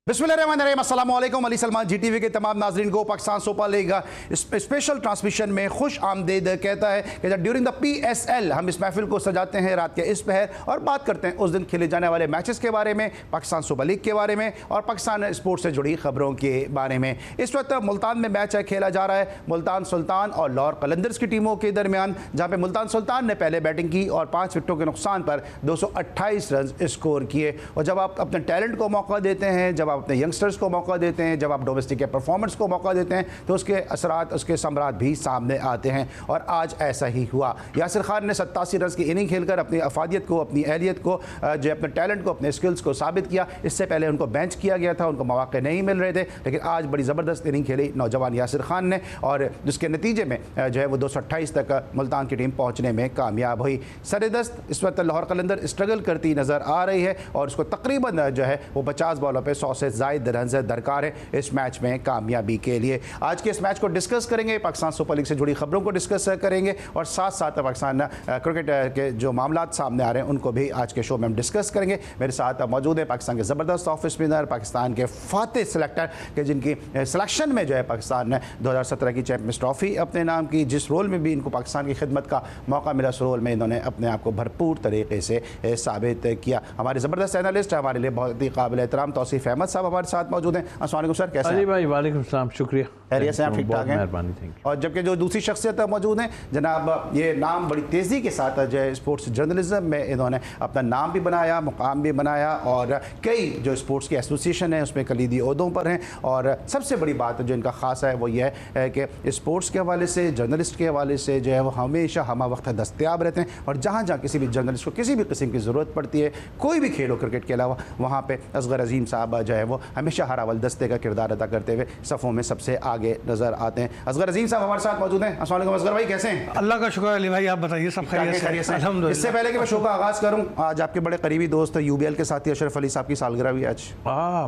बिस्मिल्लाहिर्रहमानिर्रहीम, अस्सलाम वालेकुम। अली सलमान GTV के तमाम नाजरीन को Pakistan super league special transmission में खुश आमदीद कहता है कि जब ड्यूरिंग द PSL हम इस महफिल को सजाते हैं रात के इस पहर और बात करते हैं उस दिन खेले जाने वाले मैचेस के बारे में, पाकिस्तान सुपर लीग के बारे में और पाकिस्तान स्पोर्ट्स से जुड़ी खबरों के बारे में। इस वक्त मुल्तान में मैच खेला जा रहा है मुल्तान सुल्तान और लाहौर कलंदर्स की टीमों के दरमियान, जहाँ पे मुल्तान सुल्तान ने पहले बैटिंग की और 5 विकेटों के नुकसान पर 228 रन स्कोर किए। और जब आप अपने टैलेंट को मौका देते हैं, जब आप अपने यंगस्टर्स को मौका देते हैं, जब आप डोमेस्टिक के परफॉर्मेंस को मौका देते हैं तो उसके असरात, उसके समरात भी सामने आते हैं। और आज ऐसा ही हुआ। यासिर खान ने 87 रन की इनिंग खेलकर अपनी अफादियत को, अपनी अहलियत को, जो अपने टैलेंट को, अपने स्किल्स को साबित किया। इससे पहले उनको बेंच किया गया था, उनको मौके नहीं मिल रहे थे, लेकिन आज बड़ी ज़बरदस्त इनिंग खेली नौजवान यासिर खान ने और जिसके नतीजे में जो है वो 228 तक मुल्तान की टीम पहुँचने में कामयाब हुई। सरदस्त इस वक्त लाहौर कलंदर स्ट्रगल करती नज़र आ रही है और उसको तकरीबन जो है वो 50 बॉलों पर 100 से ज़ायद रन दरकार है इस मैच में कामयाबी के लिए। आज के इस मैच को डिस्कस करेंगे, पाकिस्तान सुपर लीग से जुड़ी खबरों को डिस्कस करेंगे और साथ साथ पाकिस्तान क्रिकेट के जो मामलात सामने आ रहे हैं उनको भी आज के शो में हम डिस्कस करेंगे। मेरे साथ मौजूद है पाकिस्तान के ज़बरदस्त ऑफ स्पिनर, पाकिस्तान के फातेह सेलेक्टर के जिनकी सिलेक्शन में जो है पाकिस्तान ने 2017 की चैंपियंस ट्रॉफी अपने नाम की, जिस रोल में भी इनको पाकिस्तान की खिदमत का मौका मिला उस रोल में इन्होंने अपने आप को भरपूर तरीके से साबित किया। हमारे ज़बरदस्त एनालिस्ट, हमारे लिए बहुत ही काबिल एहतराम तौसीफ अहमद साहब हमारे साथ मौजूद हैं। अस्सलाम वालेकुम सर, कैसे हैं भाई? वालेकुम सलाम, शुक्रिया, खैरियत से आप? ठीक ठाक हैं, मेहरबानी, थैंक यू। और जबकि जो दूसरी शख्सियत मौजूद हैं, जनाब ये नाम बड़ी तेज़ी के साथ जो है स्पोर्ट्स जर्नलिज्म में इन्होंने अपना नाम भी बनाया, मुकाम भी बनाया और कई जो स्पोर्ट्स की एसोसिएशन है उसमें कलीदी ओहदों पर हैं। और सबसे बड़ी बात जो इनका ख़ास है वो ये है कि स्पोर्ट्स के हवाले से, जर्नलिस्ट के हवाले से जो है वो हमेशा हम वक्त दस्तयाब रहते हैं और जहाँ जहाँ किसी भी जर्नलिस्ट को किसी भी किस्म की ज़रूरत पड़ती है, कोई भी खेल हो क्रिकेट के अलावा, वहाँ पर असगर अजीम साहब जो है वो हमेशा हर अवल दस्ते का किरदार अदा करते हुए सफ़ों में सबसे आगे नज़र आते हैं। असगर अजीम साहब हमारे साथ मौजूद हैं। अस्सलाम वालेकुम असगर भाई, कैसे हैं? अल्लाह का शुक्र अली भाई, आप बताइए सब खैरियत से? अल्हम्दुलिल्लाह। इससे पहले कि मैं शो का आगाज़ करूं, आज आपके बड़े करीबी दोस्त UBL के साथी अशरफ अली साहब की सालगिरह भी आज।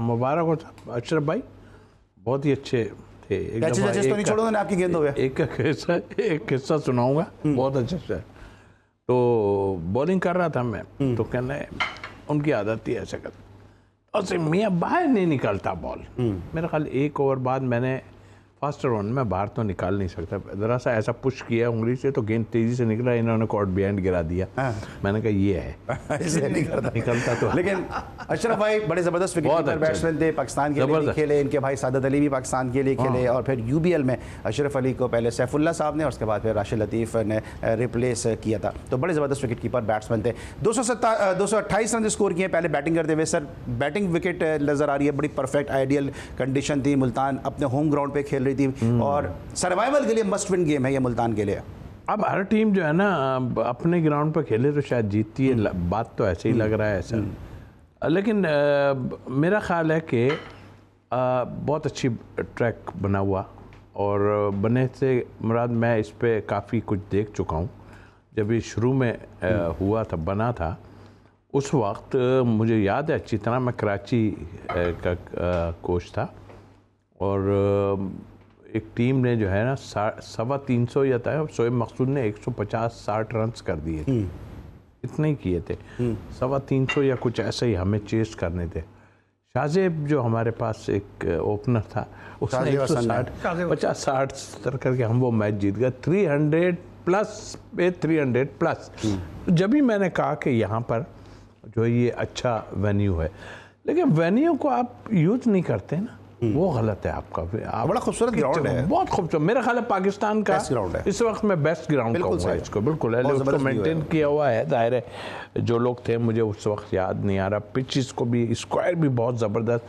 मुबारक हो अशरफ भाई, बहुत ही अच्छे थे। तो नहीं छोड़ो ना आपकी गेंदों पे। एक किस्सा सुनाऊंगा, बहुत अच्छा से। तो बॉलिंग कर रहा था मैं, तो कहना उनकी आदत थी ऐसे कर, और मियाँ बाहर नहीं निकलता बॉल। मेरा ख्याल 1 ओवर बाद मैंने फर्स्ट राउंड में बाहर तो निकाल नहीं सकता, ज़रा सा ऐसा पुश किया उंगली से तो गेंद तेज़ी से निकला, इन्होंने कॉर्ट बिहाइंड गिरा दिया। मैंने कहा ये है इसलिए निकलता तो। लेकिन अशरफ भाई बड़े ज़बरदस्त विकेट बैट्समैन थे, पाकिस्तान के लिए खेले, इनके भाई सादत अली भी पाकिस्तान के लिए खेले और फिर UBL में अशरफ अली को पहले सैफुल्ला साहब ने और उसके बाद फिर राशिद लतीफ़ ने रिप्लेस किया था। तो बड़े ज़बरदस्त विकेट कीपर बैट्समैन थे। 228 रन स्कोर किए पहले बैटिंग करते हुए। सर बैटिंग विकेट नज़र आ रही है, बड़ी परफेक्ट आइडियल कंडीशन थी, मुल्तान अपने होम ग्राउंड पर खेल रही थी और सर्वाइवल के लिए मस्ट विन गेम है ये मुल्तान के लिए। अब हर टीम जो है ना अपने ग्राउंड पर खेले तो शायद जीतती है, बात तो ऐसे ही लग रहा है ऐसा। लेकिन मेरा ख्याल है कि बहुत अच्छी ट्रैक बना हुआ और बने से मुराद मैं इस पे काफ़ी कुछ देख चुका हूँ। जब ये शुरू में हुआ था, बना था, उस वक्त मुझे याद है अच्छी तरह, मैं कराची का कोच था और एक टीम ने जो है ना 350 या था, शोएब मकसूद ने 150-60 रन कर दिए, इतने ही किए थे। 350 या कुछ ऐसे ही हमें चेस करने थे। शाहजेब जो हमारे पास एक ओपनर था, उसने 150-60 करके हम वो मैच जीत गए। 300 प्लस। जब भी मैंने कहा कि यहाँ पर जो ये अच्छा वेन्यू है, लेकिन वेन्यू को आप यूज़ नहीं करते ना, वो गलत है आपका। बड़ा खूबसूरत ग्राउंड है, बहुत खूबसूरत। मेरा ख्याल है पाकिस्तान का इस वक्त में बेस्ट ग्राउंड कहूँगा इसको, बिल्कुल है, उसको मेंटेन किया हुआ है। जाहिर है जो लोग थे, मुझे उस वक्त याद नहीं आ रहा, पिचेस को भी, स्क्वायर भी बहुत ज़बरदस्त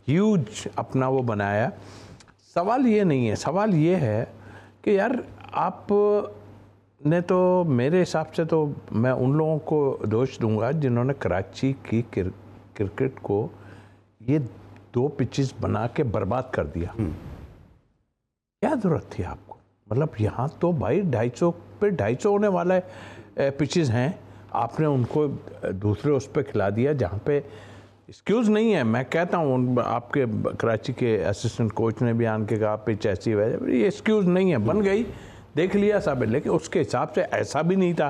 ह्यूज अपना वो बनाया। सवाल ये नहीं है, सवाल ये है कि यार आप ने तो मेरे हिसाब से तो मैं उन लोगों को दोष दूंगा जिन्होंने कराची की क्रिकेट को ये 2 पिचेस बना के बर्बाद कर दिया। क्या ज़रूरत थी आपको? मतलब यहाँ तो भाई 250 पे 250 होने वाला पिचेस हैं, आपने उनको दूसरे उस पर खिला दिया जहाँ पे एक्सक्यूज़ नहीं है। मैं कहता हूँ आपके कराची के असिस्टेंट कोच ने भी आन के कहा पिच ऐसी वजह, ये एक्सक्यूज़ नहीं है, बन गई, देख लिया सब। लेकिन उसके हिसाब से ऐसा भी नहीं था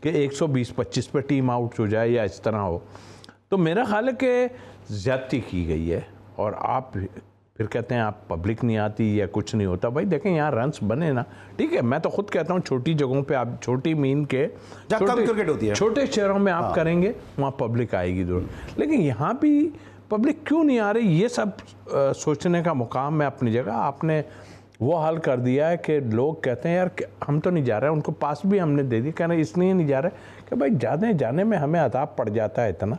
कि 120-25 पे टीम आउट हो जाए या इस तरह हो। तो मेरा ख्याल है कि ज़्यादती की गई है और आप फिर कहते हैं आप पब्लिक नहीं आती या कुछ नहीं होता। भाई देखें यहाँ रन्स बने ना, ठीक है, मैं तो खुद कहता हूँ छोटी जगहों पे आप, छोटी मीन के क्रिकेट होती है, छोटे शहरों में आप करेंगे, वहाँ पब्लिक आएगी जरूर। लेकिन यहाँ भी पब्लिक क्यों नहीं आ रही, ये सब सोचने का मुकाम है अपनी जगह। आपने वो हाल कर दिया है कि लोग कहते हैं यार हम तो नहीं जा रहे हैं, उनको पास भी हमने दे दी, कहना इसलिए नहीं जा रहे कि भाई जाने में हमें अताब पड़ जाता है इतना।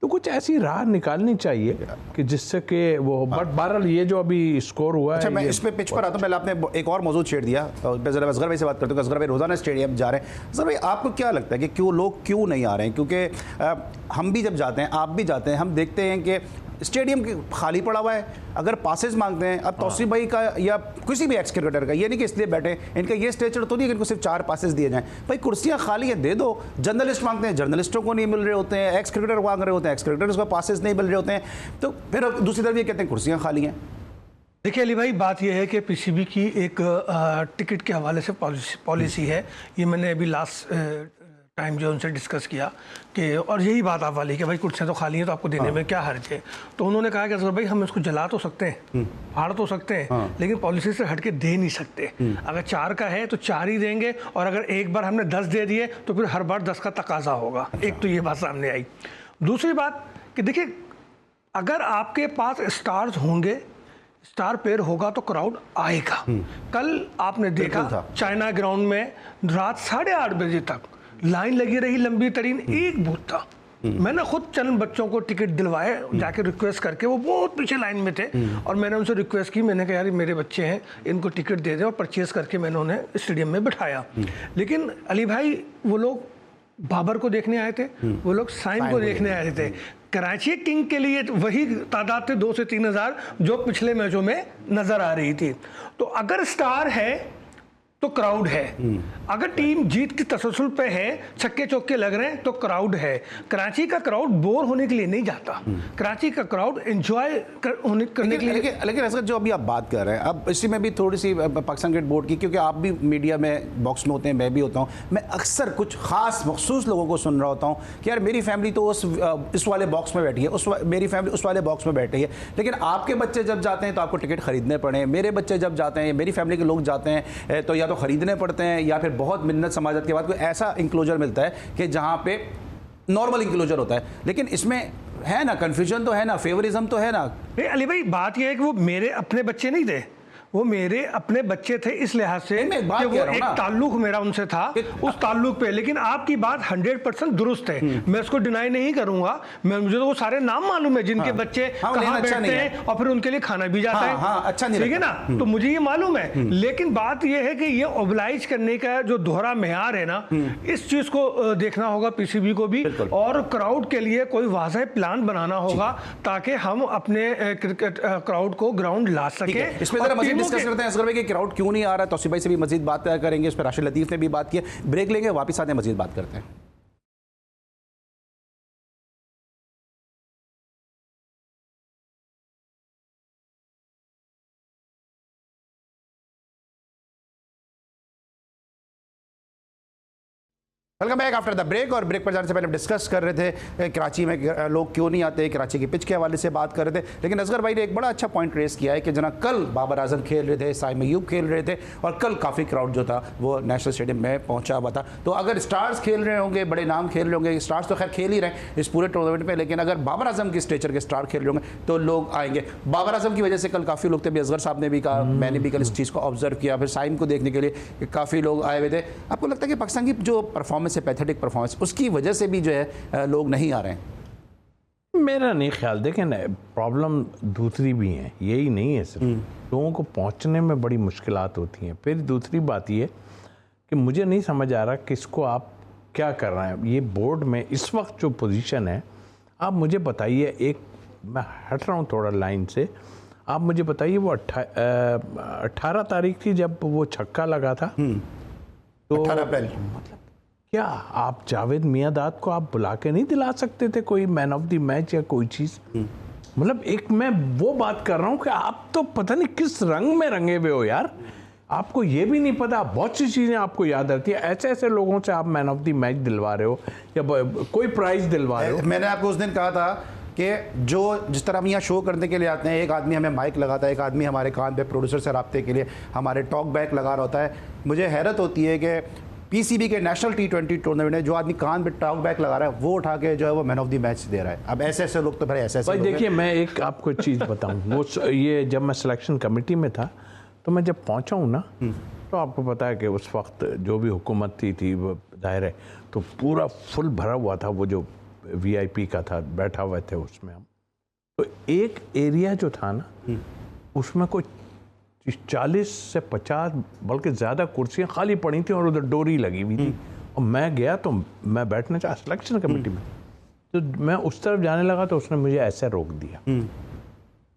तो कुछ ऐसी राह निकालनी चाहिए कि जिससे कि वो, बट बहरहाल ये जो अभी स्कोर हुआ है। अच्छा, मैं इस पे पिच पर आता हूँ। पहले आपने एक और मौजूद छेड़ दिया, जरा असगर भाई से बात करते हैं। असगर भाई रोजाना स्टेडियम जा रहे हैं, असगर भाई आपको क्या लगता है कि लोग क्यों नहीं आ रहे हैं? क्योंकि हम भी जब जाते हैं, आप भी जाते हैं, हम देखते हैं कि स्टेडियम खाली पड़ा हुआ है। अगर पासेस मांगते हैं, अब तौसीफ भाई का या किसी भी एक्स क्रिकेटर का, ये नहीं कि इसलिए बैठे, इनका ये स्टेचर तो नहीं कि इनको सिर्फ 4 पासेस दिए जाएं। भाई कुर्सियां खाली है, दे दो। जर्नलिस्ट मांगते हैं, जर्नलिस्टों को नहीं मिल रहे होते हैं। एक्स क्रिकेटर मांग रहे होते हैं, एक्स क्रिकेटर्स को पासेस नहीं मिल रहे होते हैं। तो फिर दूसरी तरफ ये कहते हैं कुर्सियां खाली हैं। देखिए अली भाई, बात यह है कि पीसीबी की एक टिकट के हवाले से पॉलिसी है। ये मैंने अभी लास्ट टाइम जो उनसे डिस्कस किया कि, और यही बात आप वाली कि भाई कुर्सियाँ तो खाली हैं तो आपको देने में क्या हर्ज है। तो उन्होंने कहा कि असगर भाई हम इसको जला तो सकते हैं, फाड़ तो सकते हैं, लेकिन पॉलिसी से हट के दे नहीं सकते। अगर 4 का है तो 4 ही देंगे, और अगर एक बार हमने 10 दे दिए तो फिर हर बार 10 का तकाजा होगा। एक तो ये बात सामने आई। दूसरी बात कि देखिए, अगर आपके पास स्टार्स होंगे, स्टार प्लेयर होगा तो क्राउड आएगा। कल आपने देखा चाइना ग्राउंड में रात 8:30 बजे तक लाइन लगी रही, लंबी तरीन, एक बूथ था। मैंने खुद चंद बच्चों को टिकट दिलवाए जाके रिक्वेस्ट करके, वो बहुत पीछे लाइन में थे, और मैंने उनसे रिक्वेस्ट की, मैंने कहा यार मेरे बच्चे हैं, इनको टिकट दे दें, और परचेज करके मैंने उन्हें स्टेडियम में बिठाया। लेकिन अली भाई, वो लोग बाबर को देखने आए थे, वो लोग साइम को देखने आए थे। कराची किंग के लिए वही तादाद थे 2 से 3 हज़ार जो पिछले मैचों में नजर आ रही थी। तो अगर स्टार है तो क्राउड है, अगर टीम जीत की तसलसल पे है, छक्के चौके लग रहे हैं, तो क्राउड है। कराची का क्राउड बोर होने के लिए नहीं जाता, कराची का क्राउड एंजॉय करने के लिए। लेकिन असगर जो अभी आप बात कर रहे हैं, अब इसी में भी थोड़ी सी पाकिस्तान क्रिकेट बोर्ड की, क्योंकि आप भी मीडिया में बॉक्स में होते हैं, मैं भी होता हूँ, मैं अक्सर कुछ खास मखसूस लोगों को सुन रहा होता हूँ कि यार मेरी फैमिली तो इस वाले बॉक्स में बैठी है, मेरी फैमिली उस वाले बॉक्स में बैठी है। लेकिन आपके बच्चे जब जाते हैं तो आपको टिकट खरीदने पड़े, मेरे बच्चे जब जाते हैं, मेरी फैमिली के लोग जाते हैं, तो तो खरीदने पड़ते हैं, या फिर बहुत मिन्नत समाजत के बाद कोई ऐसा इंक्लोजर मिलता है कि जहां पे नॉर्मल इंक्लोजर होता है। लेकिन इसमें है ना कंफ्यूजन, तो है ना फेवरिज्म, तो है ना। अली भाई, बात यह है कि वो मेरे अपने बच्चे नहीं थे, वो मेरे अपने बच्चे थे, इस लिहाज से कि वो एक ताल्लुक मेरा उनसे था, उस ताल्लुक पे। लेकिन आपकी बात 100% दुरुस्त है, मैं उसको डिनाई नहीं करूंगा। मुझे तो वो सारे नाम मालूम है जिनके बच्चे कहाँ बैठते हैं, और फिर उनके लिए खाना भी जाता है, अच्छा नहीं, ठीक है ना, तो मुझे ये मालूम है। लेकिन बात ये है कि ये ओबलाइज करने का जो दोहरा मेयार है ना, इस चीज को देखना होगा पीसीबी को भी, और क्राउड के लिए कोई वाज़ह प्लान बनाना होगा ताकि हम अपने क्रिकेट क्राउड को ग्राउंड ला सके। इसमें जरा मजीद डिस्कस करते हैं असगर भाई कि क्राउड क्यों नहीं आ रहा है। तौसीफ भाई से भी मजीद बात करेंगे, इस पर राशिद लतीफ ने भी बात की। ब्रेक लेंगे, वापस आते हैं, मजीद बात करते हैं। Welcome back after the break. और ब्रेक पर जाने से पहले डिस्कस कर रहे थे कराची में लोग क्यों नहीं आते, कराची की पिच के हवाले से बात कर रहे थे। लेकिन असगर भाई ने एक बड़ा अच्छा पॉइंट रेस किया है कि जना कल बाबर आजम खेल रहे थे, साइम अयूब खेल रहे थे, और कल काफ़ी क्राउड जो था वो नेशनल स्टेडियम में पहुंचा हुआ था। तो अगर स्टार्स खेल रहे होंगे, बड़े नाम खेल रहे होंगे, स्टार्स तो खैर खेल ही रहे इस पूरे टूर्नामेंट में, लेकिन अगर बाबर आजम की स्टेचर के स्टार खेल रहे होंगे तो लोग आएंगे। बाबर आजम की वजह से कल काफ़ी लोग थे, भी असगर साहब ने भी कहा, मैंने भी कल इस चीज़ को ऑब्जर्व किया। फिर साइम को देखने के लिए काफ़ी लोग आए हुए थे। आपको लगता है कि पाकिस्तान की जो परफॉर्मेंस है, पैथेटिक परफॉर्मेंस, उसकी वजह से भी जो है लोग नहीं आ रहे हैं? मेरा नहीं ख्याल। देखें ना, प्रॉब्लम दूसरी भी है, यही नहीं है सिर्फ लोगों को पहुंचने में बड़ी मुश्किलात होती हैं। फिर दूसरी बात ये कि मुझे नहीं समझ आ रहा किसको आप क्या कर रहे हैं। ये बोर्ड में इस वक्त जो पोजीशन है, आप मुझे बताइए, एक मैं हट रहा हूँ थोड़ा लाइन से, आप मुझे बताइए वो 18 तारीख थी जब वो छक्का लगा था, तो 18 अप्रैल, मतलब क्या आप जावेद मियांदाद को आप बुला के नहीं दिला सकते थे कोई मैन ऑफ द मैच या कोई चीज़? मतलब एक मैं वो बात कर रहा हूँ कि आप तो पता नहीं किस रंग में रंगे हुए हो यार, आपको ये भी नहीं पता, बहुत सी चीज़ें आपको याद रहती है। ऐसे ऐसे लोगों से आप मैन ऑफ द मैच दिलवा रहे हो या कोई प्राइज़ दिलवा रहे हो। मैंने आपको उस दिन कहा था कि जो जिस तरह हम यहाँ शो करने के लिए आते हैं, एक आदमी हमें माइक लगाता है, एक आदमी हमारे कान पे प्रोड्यूसर से रब्ते के लिए हमारे टॉक बैक लगा रहा होता है। मुझे हैरत होती है कि पीसीबी के नेशनल T20 टूर्नामेंट में जो आदमी कान पे टॉक बैक लगा रहा है वो उठा के जो है वो मैन ऑफ द मैच दे रहा है। अब ऐसे लोग तो भाई ऐसे भाई देखिए, मैं एक आपको चीज़ बताऊं, वो ये जब मैं सिलेक्शन कमेटी में था तो मैं जब पहुंचा हूं ना, तो आपको पता है कि उस वक्त जो भी हुकूमत थी वो जाहिर है तो पूरा फुल भरा हुआ था, वो जो VIP का था, बैठा हुए थे उसमें हम। तो एक एरिया जो था ना उसमें कोई 40 से 50 बल्कि ज़्यादा कुर्सियाँ खाली पड़ी थी और उधर डोरी लगी हुई थी। और मैं गया तो मैं बैठना चाहा सिलेक्शन कमेटी में, तो मैं उस तरफ जाने लगा तो उसने मुझे ऐसे रोक दिया।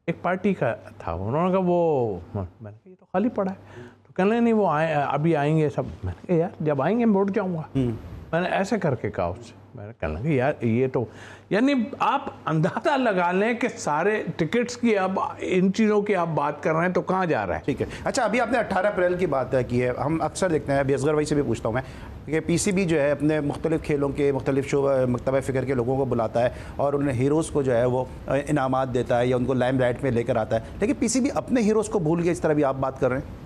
एक पार्टी का था, उन्होंने कहा वो, मैंने कहा ये तो खाली पड़ा है। तो कहने लगे नहीं वो अभी आएंगे सब। मैंने कहा यार जब आएंगे मैं उठ जाऊँगा। मैंने ऐसे करके कहा उससे। मैंने कहने लगा यार ये तो, यानी आप अंदाजा लगा लें कि सारे टिकट्स की अब इन चीज़ों की आप बात कर रहे हैं तो कहाँ जा रहा है। ठीक है। अच्छा, अभी आपने 18 अप्रैल की बात की है, हम अक्सर देखते हैं, अभी असगर भाई से भी पूछता हूँ मैं कि पीसीबी जो है अपने मुख्तलिफ खेलों के मुख्तलिफ शो मकतबा फ़िक्र के लोगों को बुलाता है और उन्हें हीरोज़ को जो है वो इनामात देता है या उनको लाइमलाइट में लेकर आता है, लेकिन पीसीबी अपने हीरोज़ को भूल गए, इस तरह भी आप बात कर रहे हैं।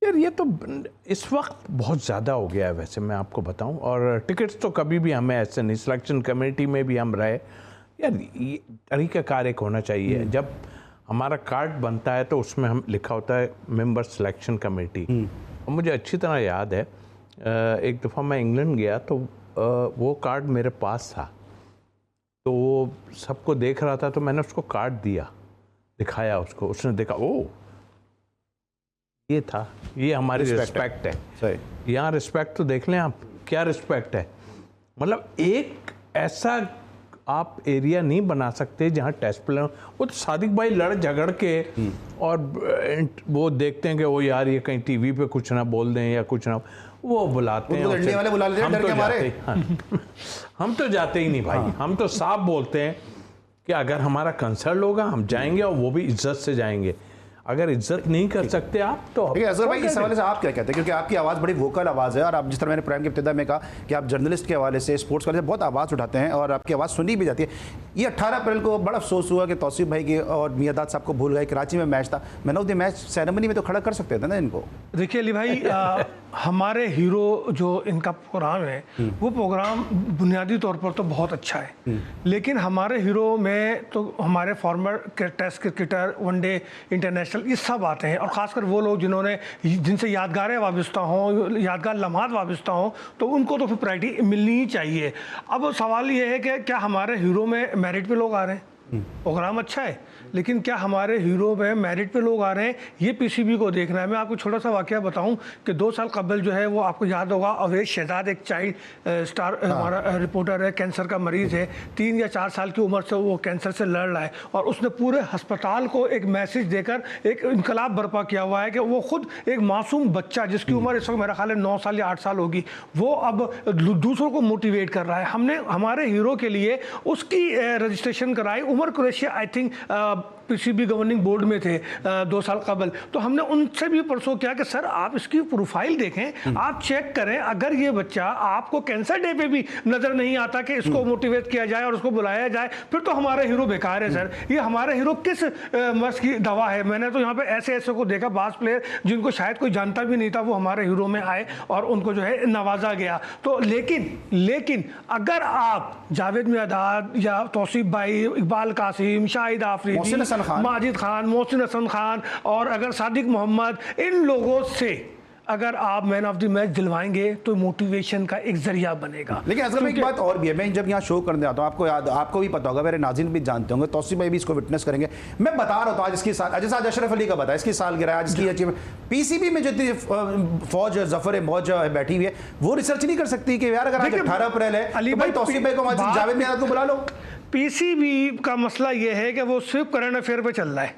यार ये तो इस वक्त बहुत ज़्यादा हो गया है वैसे, मैं आपको बताऊं। और टिकट्स तो कभी भी हमें ऐसे नहीं, सिलेक्शन कमेटी में भी हम रहे। यार ये तरीक़ाकार एक होना चाहिए, जब हमारा कार्ड बनता है तो उसमें हम लिखा होता है मेंबर सिलेक्शन कमेटी। और मुझे अच्छी तरह याद है, एक दफ़ा मैं इंग्लैंड गया तो वो कार्ड मेरे पास था, तो वो सबको देख रहा था, तो मैंने उसको कार्ड दिया, दिखाया उसको, उसने देखा, ओ ये था, ये हमारी रिस्पेक्ट है। सही, यहाँ रिस्पेक्ट तो देख लें आप, क्या रिस्पेक्ट है। मतलब एक ऐसा आप एरिया नहीं बना सकते जहाँ टेस्ट प्लेयर, वो तो सादिक भाई लड़ झगड़ के और वो देखते हैं कि वो यार ये कहीं टीवी पे कुछ ना बोल दें या कुछ ना, वो बुलाते हैं वाले बुला लेते हैं डर के हमारे। हम तो जाते ही नहीं भाई, हम तो साफ बोलते हैं कि अगर हमारा कंसर्न होगा हम जाएंगे और वो भी इज्जत से जाएंगे। अगर इज्जत नहीं कर सकते आप तो असगर भाई इस हवाले से आप क्या कहते हैं, क्योंकि आपकी आवाज़ बड़ी वोकल आवाज़ है और आप जिस तरह मैंने प्रोग्राम के इब्तिदा में कहा कि आप जर्नलिस्ट के हवाले से, स्पोर्ट्स के हवाले से बहुत आवाज़ उठाते हैं और आपकी आवाज़ सुनी भी जाती है। ये 18 अप्रैल को बड़ा अफसोस हुआ कि तौसीफ भाई की और मियादाद साहब को भूल गए। कराची में मैच था, man of the match ceremony में तो खड़ा कर सकते थे ना इनको। देखिए अली भाई, हमारे हीरो जो इनका प्रोग्राम है वो प्रोग्राम बुनियादी तौर पर तो बहुत अच्छा है, लेकिन हमारे हीरो में तो हमारे former test cricketer, one day international, ये सब आते हैं। और ख़ासकर वो लोग जिनसे यादगारें वाबस्ता हों, यादगार लम्हात वाबस्ता हों, तो उनको तो फिर प्रायोरिटी मिलनी ही चाहिए। अब सवाल ये है कि क्या हमारे हीरो में मेरिट पे लोग आ रहे हैं? प्रोग्राम अच्छा है, लेकिन क्या हमारे हीरो में मेरिट पे लोग आ रहे हैं? ये पीसीबी को देखना है। मैं आपको छोटा सा वाकया बताऊं कि 2 साल कबल जो है वो आपको याद होगा, अवेश शहजाद एक चाइल्ड स्टार हमारा रिपोर्टर है, कैंसर का मरीज़ है, 3 या 4 साल की उम्र से वो कैंसर से लड़ रहा है और उसने पूरे अस्पताल को एक मैसेज देकर एक इनकलाब बर्पा किया हुआ है कि वो खुद एक मासूम बच्चा जिसकी उम्र इस वक्त मेरा ख्याल है 9 साल या 8 साल होगी, वो अब दूसरों को मोटिवेट कर रहा है। हमने हमारे हीरो के लिए उसकी रजिस्ट्रेशन कराई। Umar Qureshi I think PCB governing board में थे 2 साल कबल, तो हमने उनसे भी परसों किया कि सर आप इसकी प्रोफाइल देखें, आप चेक करें, अगर ये बच्चा आपको कैंसर डे पे भी नज़र नहीं आता कि इसको मोटिवेट किया जाए और उसको बुलाया जाए, फिर तो हमारे हीरो बेकार है सर। ये हमारे हीरो किस मर्ज की दवा है? मैंने तो यहाँ पे ऐसे ऐसे को देखा, बास प्लेयर जिनको शायद कोई जानता भी नहीं था, वो हमारे हीरो में आए और उनको जो है नवाजा गया। तो लेकिन अगर आप जावेद मियादाद या तौसीफ भाई, इकबाल कासिम, शाहिद आफरीदी, माजिद खान, मोहसिन हसन खान और अगर सादिक मोहम्मद, इन लोगों से अगर आप मैन ऑफ द मैच दिलवाएंगे तो मोटिवेशन का एक जरिया बनेगा। लेकिन असगर भाई एक बात और भी है, मैं जब यहाँ शो करने आता हूँ, आपको भी पता होगा, मेरे नाज़रीन भी जानते होंगे, तौसीफ भाई भी इसको विटनेस करेंगे, मैं बता रहा था आज इसकी साल, जैसे आज अशरफ अली का बताया इसकी सालगिरह, आज इसकी अचीवमेंट, पीसीबी में जो इतनी फौज जफर मौज बैठी हुई है, वो रिसर्च नहीं कर सकती कि यार अगर आज 18 अप्रैल है तो भाई तौसीफ भाई को, जावेद मियादाद को बुला लो। पीसीबी का मसला ये है कि वो सिर्फ करंट अफेयर पे चल रहा है,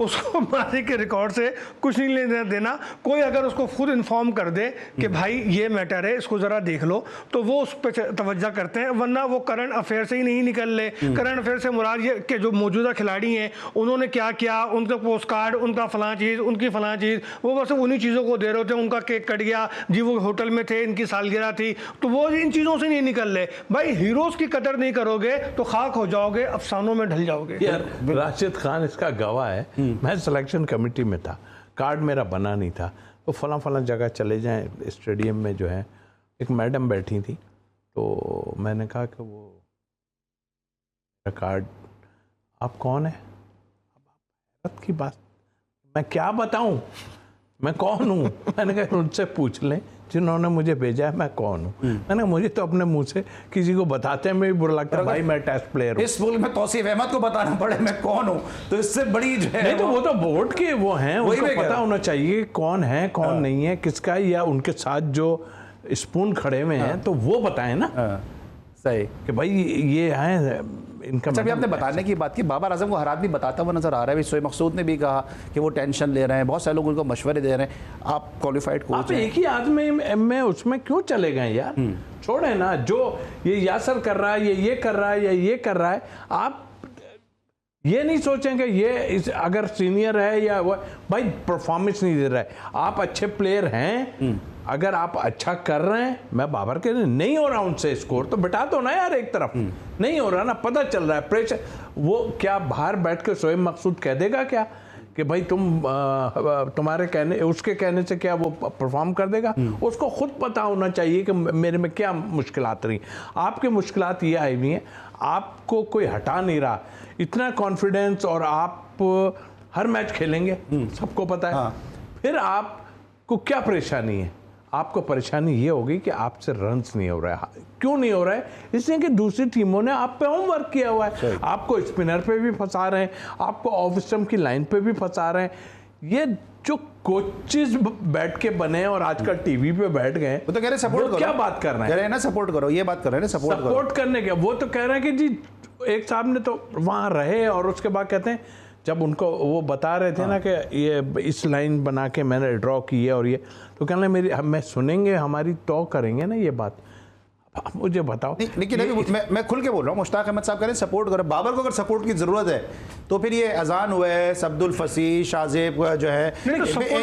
उसको मालिक के रिकॉर्ड से कुछ नहीं लेना देना। कोई अगर उसको खुद इन्फॉर्म कर दे कि भाई ये मैटर है, इसको ज़रा देख लो, तो वो उस पर तवज्जो करते हैं, वरना वो करंट अफेयर से ही नहीं निकल ले। करंट अफेयर से मुराद ये कि जो मौजूदा खिलाड़ी हैं उन्होंने क्या किया, उनका पोस्ट कार्ड, उनका फलां चीज़, उनकी फलां चीज़, वो बस उन्हीं चीज़ों को दे रहे होते हैं। उनका केक कट गया जी, वो होटल में थे, इनकी सालगिरह थी, तो वो इन चीज़ों से नहीं निकल ले। भाई हीरोज़ की कदर नहीं करोगे तो खाक हो जाओगे, अफसानों में ढल जाओगे। यार राशिद खान इसका गवाह है। मैं सिलेक्शन कमेटी में था, कार्ड मेरा बना नहीं था, तो फलां जगह चले जाएं स्टेडियम में जो है, एक मैडम बैठी थी, तो मैंने कहा कि वो कार्ड, आप कौन है? अब की बात मैं क्या बताऊं, मैं कौन हूं? मैंने कहा उनसे पूछ लें जिन्होंने मुझे भेजा है, मैं कौन हूँ। मैंने मुझे तो अपने मुंह से किसी को बताते हैं मैं भी बुरा लगता है, भाई मैं टेस्ट प्लेयर हूँ। इस मुल्क में तौसीफ अहमद को बताना पड़े मैं कौन हूँ, तो इससे बड़ी जो है नहीं, तो वो तो बोर्ड के वो हैं, उनको पता होना चाहिए कौन है कौन नहीं है, किसका, या उनके साथ जो स्पून खड़े हुए हैं तो वो बताएं ना। सही कि भाई ये है इनका। अच्छा, अभी आपने बताने की बात की, बाबर आजम को हर आदमी बताता हुआ नजर आ रहा है। शोएब मकसूद ने भी कहा कि वो टेंशन ले रहे हैं, बहुत सारे लोग उनको मशवरे दे रहे हैं। आप क्वालिफाइड कोच आप एक ही आदमी में उसमें क्यों चले गए यार? छोड़े ना, जो ये यासर कर रहा है, ये कर रहा है, या ये कर रहा है, आप ये नहीं सोचेंगे ये अगर सीनियर है या वो, भाई परफॉर्मेंस नहीं दे रहा है, आप अच्छे प्लेयर हैं, अगर आप अच्छा कर रहे हैं, मैं बाबर के नहीं हो रहा उनसे स्कोर, तो बिठा दो ना यार एक तरफ। नहीं हो रहा ना, पता चल रहा है प्रेशर। वो क्या बाहर बैठ के शोएब मकसूद कह देगा क्या कि भाई तुम्हारे कहने, उसके कहने से क्या वो परफॉर्म कर देगा? उसको खुद पता होना चाहिए कि मेरे में क्या मुश्किलात रही। आपकी मुश्किलात ये आई हुई हैं, आपको कोई हटा नहीं रहा, इतना कॉन्फिडेंस, और आप हर मैच खेलेंगे, सबको पता है। फिर आपको क्या परेशानी है? आपको परेशानी ये होगी कि आपसे रन्स नहीं हो रहा है। क्यों नहीं हो रहा है? इसलिए कि दूसरी टीमों ने आप पे होमवर्क किया हुआ है, आपको स्पिनर पे भी फंसा रहे हैं, आपको ऑफ स्टंप की लाइन पे भी फंसा रहे हैं। ये जो कोचेस बैठ के बने हैं और आजकल टीवी पे बैठ गए, वो तो कह रहे सपोर्ट करो, क्या बात कर रहे हैं? कह रहे हैं ना सपोर्ट करो, ये बात कर रहे हैं ना सपोर्ट करने के। वो तो कह रहे हैं कि जी एक साहब ने तो वहां रहे, और उसके बाद कहते हैं जब उनको वो बता रहे थे ना कि ये इस लाइन बना के मैंने ड्रॉ की है, और ये तो कहने मेरी मैं सुनेंगे, हमारी तो करेंगे ना ये बात। आप मुझे बताओ। लेकिन अभी मैं खुल के बोल रहा हूँ, मुश्ताक अहमद साहब कह रहे हैं सपोर्ट करो। बाबर को अगर सपोर्ट की जरूरत है तो फिर ये अजान हुए, अब्दुल फसी, शाहजेब जो है,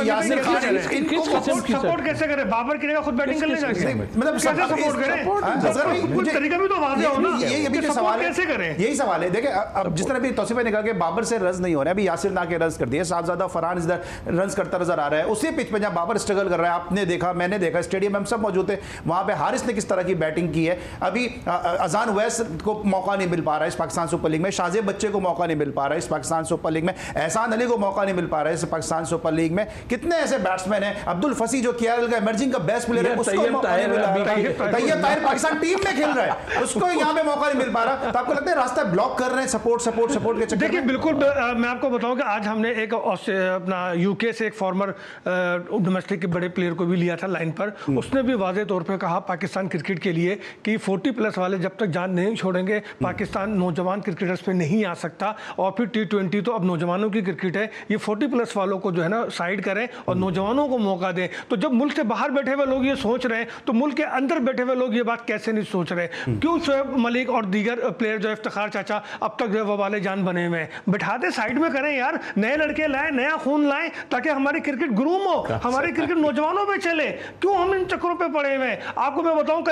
यासिर खान, सपोर्ट कैसे करे? बाबर की जगह खुद बैटिंग करने जाके, मतलब कैसे सपोर्ट करें? कुछ तरीका भी तो वाज़ेह हो ना। यही अभी जो सवाल है, यही सवाल है। देखिए अब जिस तरह भी तौसीफ भाई ने कहा कि बाबर से रन नहीं हो रहे, अभी यासिर ना के रन कर दिए, साहबजादा फरहान इधर रन करता नजर आ रहा है। उसी पिच पे जहाँ बाबर स्ट्रगल कर रहा है, आपने देखा, मैंने देखा, स्टेडियम में हम सब मौजूद थे, वहां पे हारिस ने किस तरह की बैटिंग की है। अभी अजान वैस को मौका नहीं मिल पा रहा है इस पाकिस्तान सुपर लीग में, शाहजेब बच्चे को मौका नहीं मिल पा रहा है इस पाकिस्तान सुपर लीग में, एहसान अली को मौका नहीं मिल पा रहा है इस पाकिस्तान सुपर लीग में। कितने ऐसे बैट्समैन हैं, अब्दुल फसी जो केरल का इमर्जिंग का बेस्ट प्लेयर है, उसको मौका नहीं मिल रहा है। तैयब ताहिर पाकिस्तान टीम में खेल रहा है, उसको यहां पे मौका नहीं मिल पा रहा। तो आपको लगता है रास्ता ब्लॉक कर रहे हैं सपोर्ट के चक्कर में? देखिए बिल्कुल, मैं आपको बताऊं कि आज हमने एक अपना यूके से एक फॉर्मर डोमेस्टिक के बड़े प्लेयर को भी लिया था लाइन पर। उसने भी वाज़ेह तौर पे कहा पाकिस्तान क्रिकेट के लिए कि 40+ वाले जब तक जान नहीं छोड़ेंगे, पाकिस्तान नौजवान क्रिकेटर्स पे नहीं आ सकता। और फिर T20 तो अब नौजवानों की क्रिकेट है, ये 40+ वालों को जो है ना साइड करें और नौजवानों को मौका दें। तो जब मुल्क से बाहर बैठे हुए लोग ये सोच रहे हैं, तो मुल्क के अंदर बैठे हुए लोग ये बात कैसे नहीं सोच रहे? क्यों शोएब मलिक और दीगर प्लेयर जो इफ्तिखार चाचा अब तक जो वाले जान बने हुए हैं, बैठा दे साइड में करें यार, नए लड़के लाएं, नया खून लाएं, ताकि हमारी क्रिकेट ग्रूम हो, हमारी क्रिकेट नौजवानों पे चले। क्यों हम इन चक्करों पे पड़े हुए हैं? आपको मैं बताऊं,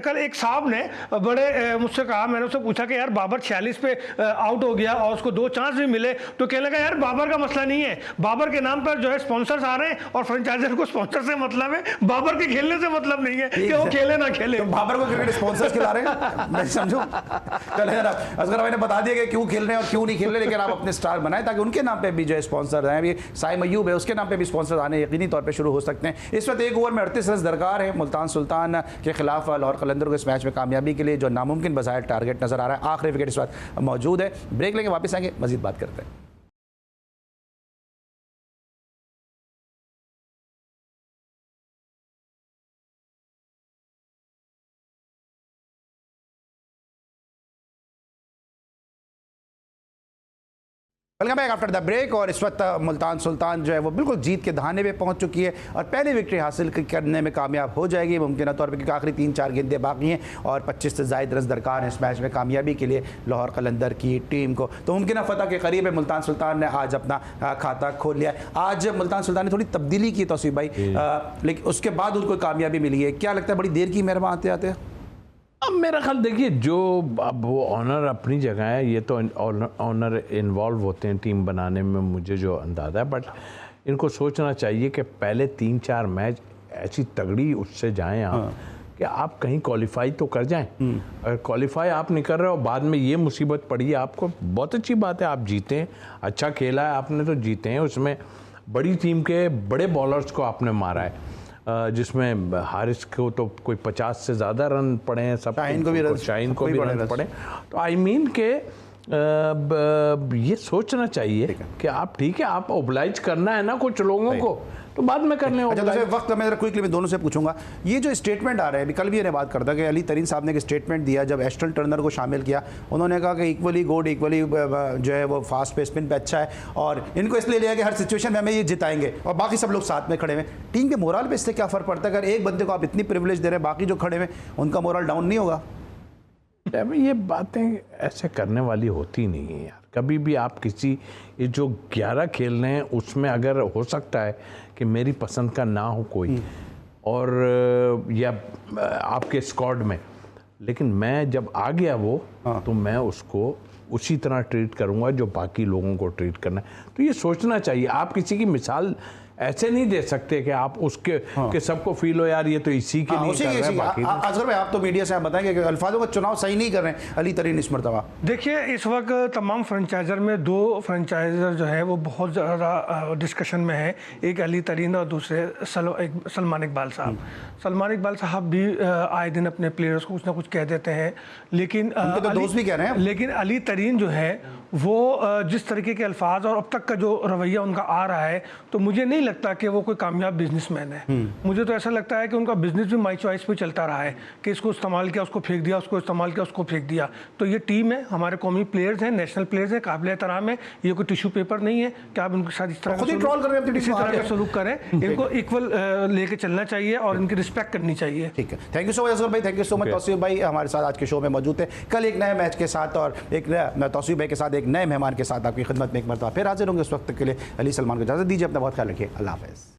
कल एक साहब ने बड़े मुझसे कहा, मैंने उससे पूछा कि यार बाबर 46 पे आउट हो गया और उसको 2 चांस भी मिले, तो कहने लगा यार बाबर का मसला नहीं है, बाबर के नाम पर जो है स्पॉन्सर्स आ रहे हैं और फ्रेंचाइजर को स्पॉन्सर से मतलब है, बाबर के खेलने से मतलब नहीं है कि वो खेले ना खेले। तो बाबर को क्रिकेट स्पॉन्सर्स खिला रहे हैं, मैं समझूं। चले यार, असगर भाई ने बता दिया कि क्यों खेल रहे हैं और क्यों नहीं खेल रहे, लेकिन आप अपने स्टार बनाएं ताकि उनके नाम पे भी जो है स्पॉन्सर आए। अभी साइम अय्यूब है, उसके नाम पे भी स्पॉन्सर आने यकीनी तौर पे शुरू हो सकते हैं। इस वक्त एक ओवर में 38 रन दरकार है मुल्तान सुल्तान के खिलाफ लाहौर कलंदर को इस मैच में कामयाबी के लिए जो नामुमकिन बज़ाहिर टारगेट नजर आ रहा है। आखिरी विकेट इस वक्त मौजूद है। ब्रेक लेके वापस आएंगे, मजीद बात करते हैं। Welcome back after the break. और इस वक्त मुल्तान सुल्तान जो है वो बिल्कुल जीत के दहाने पे पहुंच चुकी है और पहली विक्ट्री हासिल करने में कामयाब हो जाएगी मुमकिन तौर पर, क्योंकि आखिरी 3-4 गेंदें बाकी हैं और 25 से ज़ायद रन दरकार हैं इस मैच में कामयाबी के लिए लाहौर कलंदर की टीम को। तो मुमकिन फतह के करीब है। मुल्तान सुल्तान ने आज अपना खाता खोल लिया है। आज मुल्तान सुल्तान ने थोड़ी तब्दीली की तौसीफ भाई, लेकिन उसके बाद उनको कामयाबी मिली है। क्या लगता है बड़ी देर की मेहरबान आते आते? अब मेरा ख्याल देखिए, जो अब वो ऑनर अपनी जगह है, ये तो ऑनर इन्वॉल्व होते हैं टीम बनाने में, मुझे जो अंदाज़ा है, बट इनको सोचना चाहिए कि पहले 3-4 मैच ऐसी तगड़ी उससे जाएं आप कि आप कहीं क्वालिफाई तो कर जाएं। अगर क्वालिफाई आप नहीं कर रहे हो, बाद में ये मुसीबत पड़ी है आपको, बहुत अच्छी बात है आप जीते हैं, अच्छा खेला है आपने तो जीते हैं। उसमें बड़ी टीम के बड़े बॉलर्स को आपने मारा है, जिसमें हारिस को तो कोई 50 से ज़्यादा रन पड़े हैं, सब शाहीन को भी रन पड़े। तो आई मीन के ये सोचना चाहिए कि आप ठीक है, आप ओबलाइज करना है ना कुछ लोगों को, तो बाद में कर लें। अच्छा, तो वक्त मैं क्विकली में दोनों से पूछूंगा, ये जो स्टेटमेंट आ रहा है, अभी कल भी मैंने बात करता कि अली तरीन साहब ने एक स्टेटमेंट दिया जब एस्टन टर्नर को शामिल किया। उन्होंने कहा कि इक्वली गुड, इक्वली जो है वो फास्ट पे स्पिन पे अच्छा है और इनको इसलिए लिया कि हर सिचुएशन में हमें ये जिताएंगे और बाकी सब लोग साथ में खड़े हुए। टीम के मोरल पे इससे क्या फ़र्क पड़ता है? अगर एक बंदे को आप इतनी प्रिविलेज दे रहे हैं, बाकी जो खड़े हुए उनका मोरल डाउन नहीं होगा? ये बातें ऐसे करने वाली होती नहीं है यार। कभी भी आप किसी, ये जो 11 खेल रहे हैं उसमें अगर हो सकता है कि मेरी पसंद का ना हो कोई और या आपके स्क्वाड में, लेकिन मैं जब आ गया वो तो मैं उसको उसी तरह ट्रीट करूंगा जो बाकी लोगों को ट्रीट करना है। तो ये सोचना चाहिए, आप किसी की मिसाल ऐसे नहीं दे सकते कि आप उसके कि सबको फील हो यार ये तो इसी के लिए कर रहे हैं बाकी। अजहर भाई, आप तो मीडिया से आप बताएंगे कि अल्फाजों का चुनाव सही नहीं कर रहे हैं अली तरीन इस मरतबा। देखिए, इस वक्त तमाम फ्रेंचाइजर में 2 फ्रेंचाइजर जो है वो बहुत ज़्यादा डिस्कशन में है। एक अली तरीन और दूसरे सलमान इकबाल साहब। सलमान इकबाल साहब भी आए दिन अपने प्लेयर्स को कुछ ना कुछ कह देते हैं, लेकिन तो दोस्त भी कह रहे हैं। लेकिन अली तरीन जो है वो जिस तरीके के अल्फाज और अब तक का जो रवैया उनका आ रहा है, तो मुझे नहीं लगता कि वो कोई कामयाब बिजनेसमैन है। मुझे तो ऐसा लगता है कि उनका बिजनेस भी माई चॉइस पे चलता रहा है कि इसको इस्तेमाल किया, उसको फेंक दिया, उसको इस्तेमाल किया, उसको फेंक दिया। तो ये टीम है, हमारे कौमी प्लेयर्स हैं, नेशनल प्लेयर्स हैं, काबिल एहतराम है। ये कोई टिश्यू पेपर नहीं है कि आप उनके साथ इस तरह का सलूक करें। इनको इक्वल लेके चलना चाहिए और इनकी रिस्पेक्ट करनी चाहिए। ठीक है, thank you so much Azhar भाई, thank you so much. Tauseef भाई हमारे साथ आज के शो में मौजूद थे। कल एक नए मैच के साथ और एक नया तौसीफ भाई के साथ एक नए मेहमान के साथ आपकी खिदमत में एक मरतबा फिर हाजिर होंगे। उस वक्त के लिए अली सलमान को इजाज़त दीजिए, अपना बहुत ख्याल रखिए, अल्लाह हाफ़िज़।